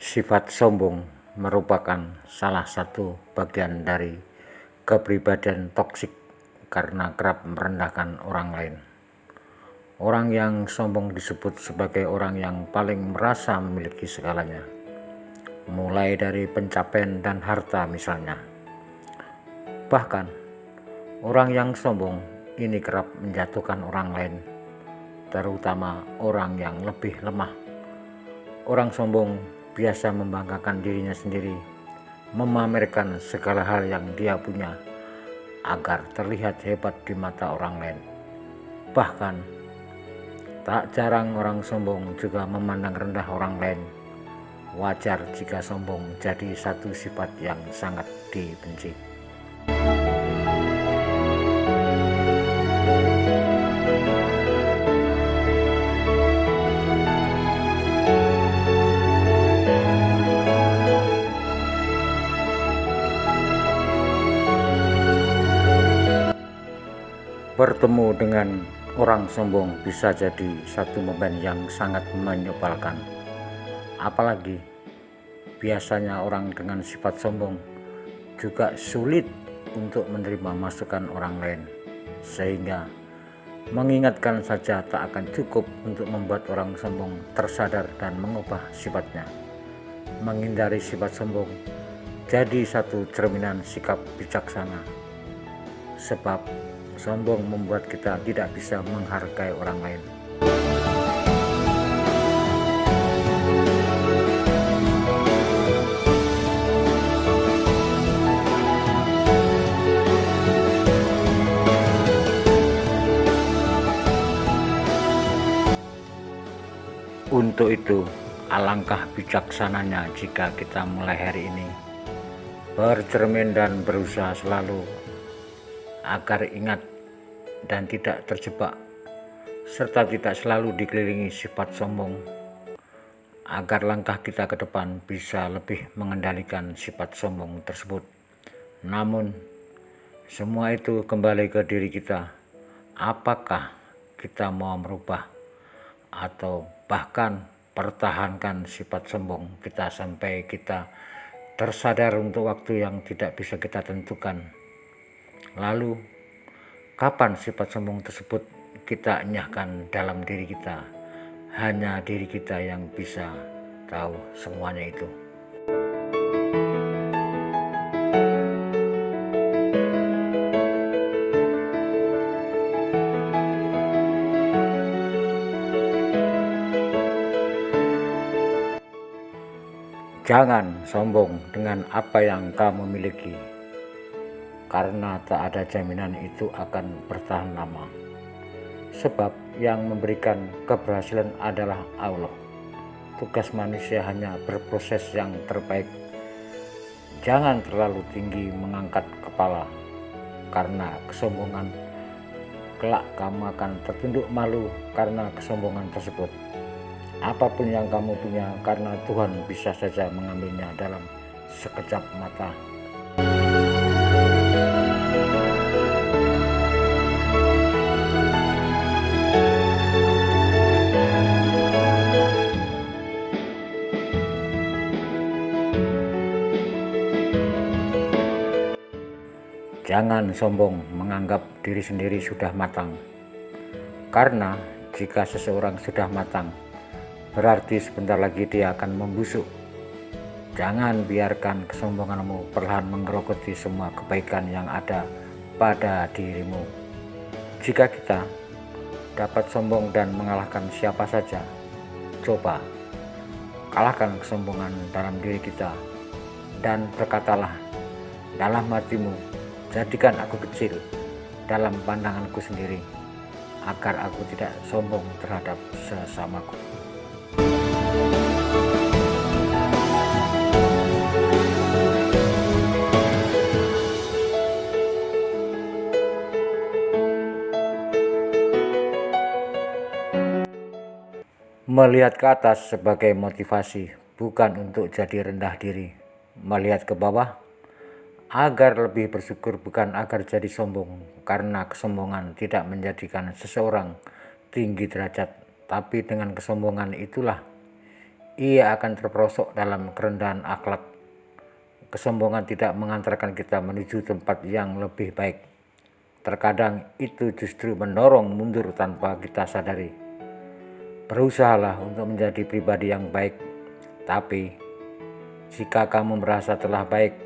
Sifat sombong merupakan salah satu bagian dari kepribadian toksik karena kerap merendahkan orang lain. Orang yang sombong disebut sebagai orang yang paling merasa memiliki segalanya, mulai dari pencapaian dan harta misalnya. Bahkan, orang yang sombong ini kerap menjatuhkan orang lain, terutama orang yang lebih lemah. Orang sombong biasa membanggakan dirinya sendiri, memamerkan segala hal yang dia punya agar terlihat hebat di mata orang lain. Bahkan, tak jarang orang sombong juga memandang rendah orang lain. Wajar jika sombong jadi satu sifat yang sangat dibenci. Bertemu dengan orang sombong bisa jadi satu momen yang sangat menyebalkan. Apalagi biasanya orang dengan sifat sombong juga sulit untuk menerima masukan orang lain, sehingga mengingatkan saja tak akan cukup untuk membuat orang sombong tersadar dan mengubah sifatnya. Menghindari sifat sombong jadi satu cerminan sikap bijaksana, sebab sombong membuat kita tidak bisa menghargai orang lain. Untuk itu, alangkah bijaksananya jika kita mulai hari ini bercermin dan berusaha selalu agar ingat dan tidak terjebak, serta tidak selalu dikelilingi sifat sombong, agar langkah kita ke depan bisa lebih mengendalikan sifat sombong tersebut. Namun, semua itu kembali ke diri kita. Apakah kita mau merubah atau bahkan pertahankan sifat sombong kita sampai kita tersadar untuk waktu yang tidak bisa kita tentukan? Lalu, kapan sifat sombong tersebut kita enyahkan dalam diri kita? Hanya diri kita yang bisa tahu semuanya itu. Jangan sombong dengan apa yang kamu miliki, karena tak ada jaminan itu akan bertahan lama. Sebab yang memberikan keberhasilan adalah Allah. Tugas manusia hanya berproses yang terbaik. Jangan terlalu tinggi mengangkat kepala, karena kesombongan. Kelak kamu akan tertunduk malu karena kesombongan tersebut. Apapun yang kamu punya, karena Tuhan bisa saja mengambilnya dalam sekejap mata. Jangan sombong menganggap diri sendiri sudah matang, karena jika seseorang sudah matang, berarti sebentar lagi dia akan membusuk. Jangan biarkan kesombonganmu perlahan menggerogoti semua kebaikan yang ada pada dirimu. Jika kita dapat sombong dan mengalahkan siapa saja, coba kalahkan kesombongan dalam diri kita dan berkatalah dalam hatimu, jadikan aku kecil dalam pandanganku sendiri, agar aku tidak sombong terhadap sesamaku. Melihat ke atas sebagai motivasi, bukan untuk jadi rendah diri. Melihat ke bawah agar lebih bersyukur, bukan agar jadi sombong, karena kesombongan tidak menjadikan seseorang tinggi derajat, tapi dengan kesombongan itulah ia akan terperosok dalam kerendahan akhlak. Kesombongan tidak mengantarkan kita menuju tempat yang lebih baik. Terkadang itu justru mendorong mundur tanpa kita sadari. Berusahalah untuk menjadi pribadi yang baik, tapi jika kamu merasa telah baik,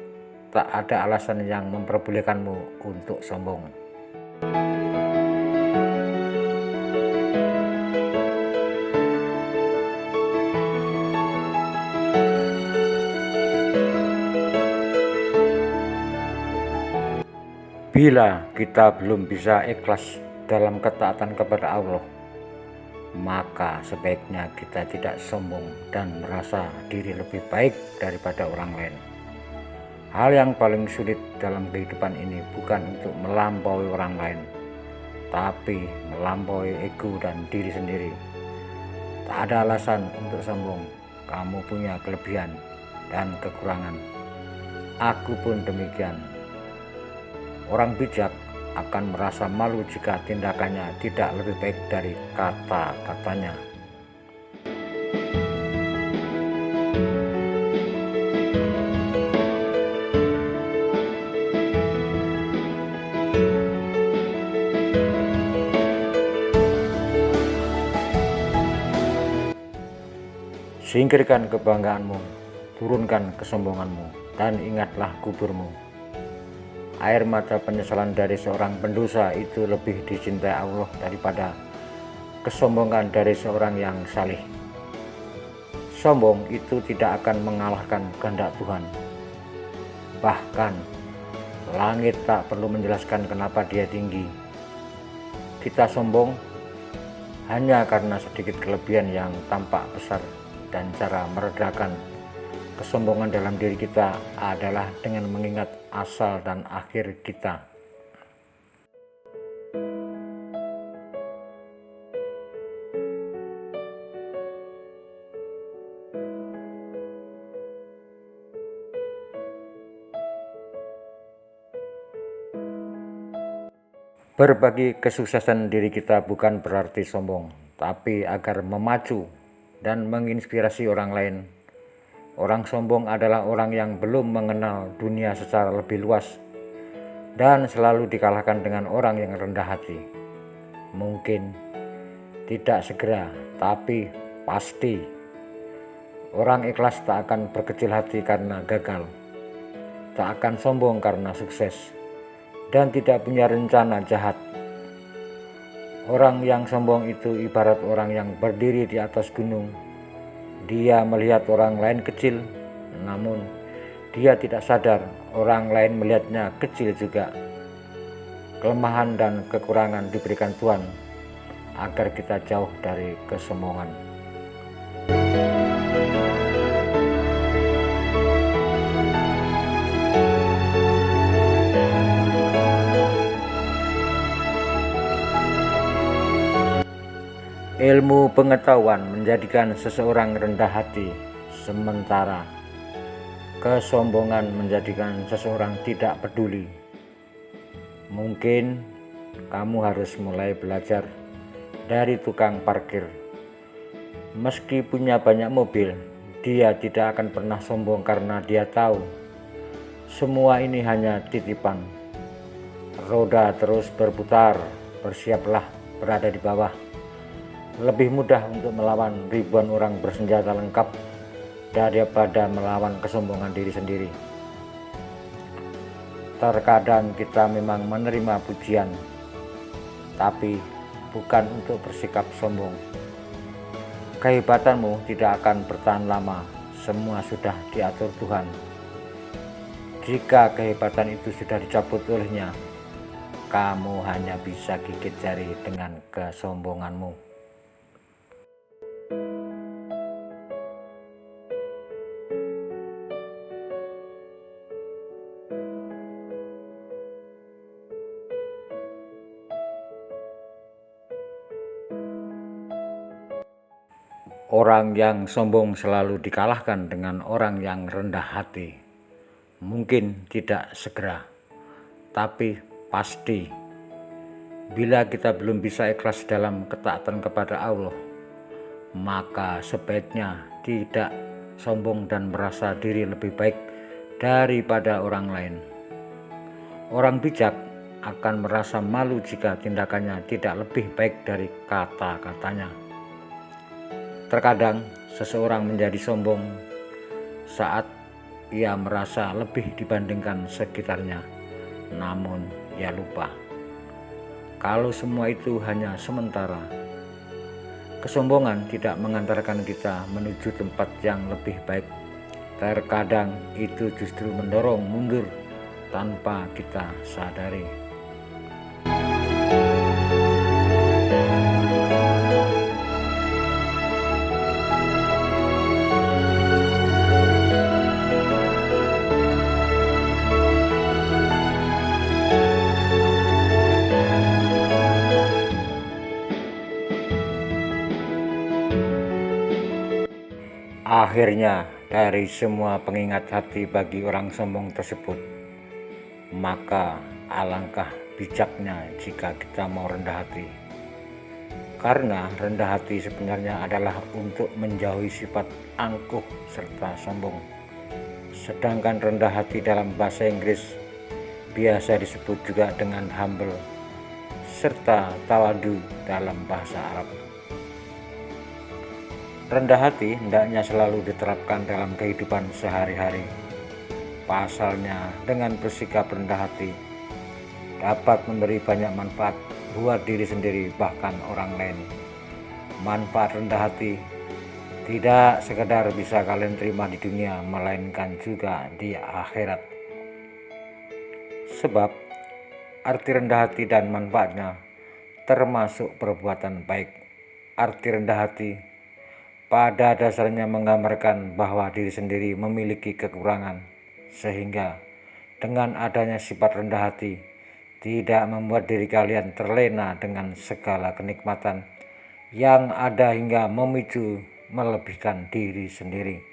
tak ada alasan yang memperbolehkanmu untuk sombong. Bila kita belum bisa ikhlas dalam ketaatan kepada Allah, maka sebaiknya kita tidak sombong dan merasa diri lebih baik daripada orang lain. Hal yang paling sulit dalam kehidupan ini bukan untuk melampaui orang lain, tapi melampaui ego dan diri sendiri. Tak ada alasan untuk sombong, kamu punya kelebihan dan kekurangan. Aku pun demikian. Orang bijak akan merasa malu jika tindakannya tidak lebih baik dari kata-katanya. Singkirkan kebanggaanmu, turunkan kesombonganmu, dan ingatlah kuburmu. Air mata penyesalan dari seorang pendosa itu lebih dicintai Allah daripada kesombongan dari seorang yang saleh. Sombong itu tidak akan mengalahkan kehendak Tuhan. Bahkan langit tak perlu menjelaskan kenapa dia tinggi. Kita sombong hanya karena sedikit kelebihan yang tampak besar, dan cara meredakan kesombongan dalam diri kita adalah dengan mengingat asal dan akhir kita. Berbagi kesuksesan diri kita bukan berarti sombong, tapi agar memacu dan menginspirasi orang lain. Orang sombong adalah orang yang belum mengenal dunia secara lebih luas dan selalu dikalahkan dengan orang yang rendah hati. Mungkin tidak segera, tapi pasti. Orang ikhlas tak akan berkecil hati karena gagal, tak akan sombong karena sukses, dan tidak punya rencana jahat. Orang yang sombong itu ibarat orang yang berdiri di atas gunung. Dia melihat orang lain kecil, namun dia tidak sadar orang lain melihatnya kecil juga. Kelemahan dan kekurangan diberikan Tuhan agar kita jauh dari kesombongan. Ilmu pengetahuan menjadikan seseorang rendah hati, sementara kesombongan menjadikan seseorang tidak peduli. Mungkin kamu harus mulai belajar dari tukang parkir. Meski punya banyak mobil, dia tidak akan pernah sombong karena dia tahu semua ini hanya titipan. Roda terus berputar, bersiaplah berada di bawah. Lebih mudah untuk melawan ribuan orang bersenjata lengkap daripada melawan kesombongan diri sendiri. Terkadang kita memang menerima pujian, tapi bukan untuk bersikap sombong. Kehebatanmu tidak akan bertahan lama, semua sudah diatur Tuhan. Jika kehebatan itu sudah dicabut olehnya, kamu hanya bisa gigit jari dengan kesombonganmu. Orang yang sombong selalu dikalahkan dengan orang yang rendah hati. Mungkin tidak segera, tapi pasti. Bila kita belum bisa ikhlas dalam ketaatan kepada Allah, maka sebaiknya tidak sombong dan merasa diri lebih baik daripada orang lain. Orang bijak akan merasa malu jika tindakannya tidak lebih baik dari kata-katanya. Terkadang seseorang menjadi sombong saat ia merasa lebih dibandingkan sekitarnya, namun ia lupa kalau semua itu hanya sementara. Kesombongan tidak mengantarkan kita menuju tempat yang lebih baik. Terkadang itu justru mendorong mundur tanpa kita sadari. Akhirnya, dari semua pengingat hati bagi orang sombong tersebut, maka alangkah bijaknya jika kita mau rendah hati. Karena rendah hati sebenarnya adalah untuk menjauhi sifat angkuh serta sombong. Sedangkan rendah hati dalam bahasa Inggris biasa disebut juga dengan humble serta tawadu dalam bahasa Arab. Rendah hati hendaknya selalu diterapkan dalam kehidupan sehari-hari. Pasalnya, dengan bersikap rendah hati dapat memberi banyak manfaat buat diri sendiri bahkan orang lain. Manfaat rendah hati tidak sekedar bisa kalian terima di dunia, melainkan juga di akhirat. Sebab arti rendah hati dan manfaatnya termasuk perbuatan baik. Arti rendah hati pada dasarnya menggambarkan bahwa diri sendiri memiliki kekurangan, sehingga dengan adanya sifat rendah hati tidak membuat diri kalian terlena dengan segala kenikmatan yang ada hingga memicu melebihkan diri sendiri.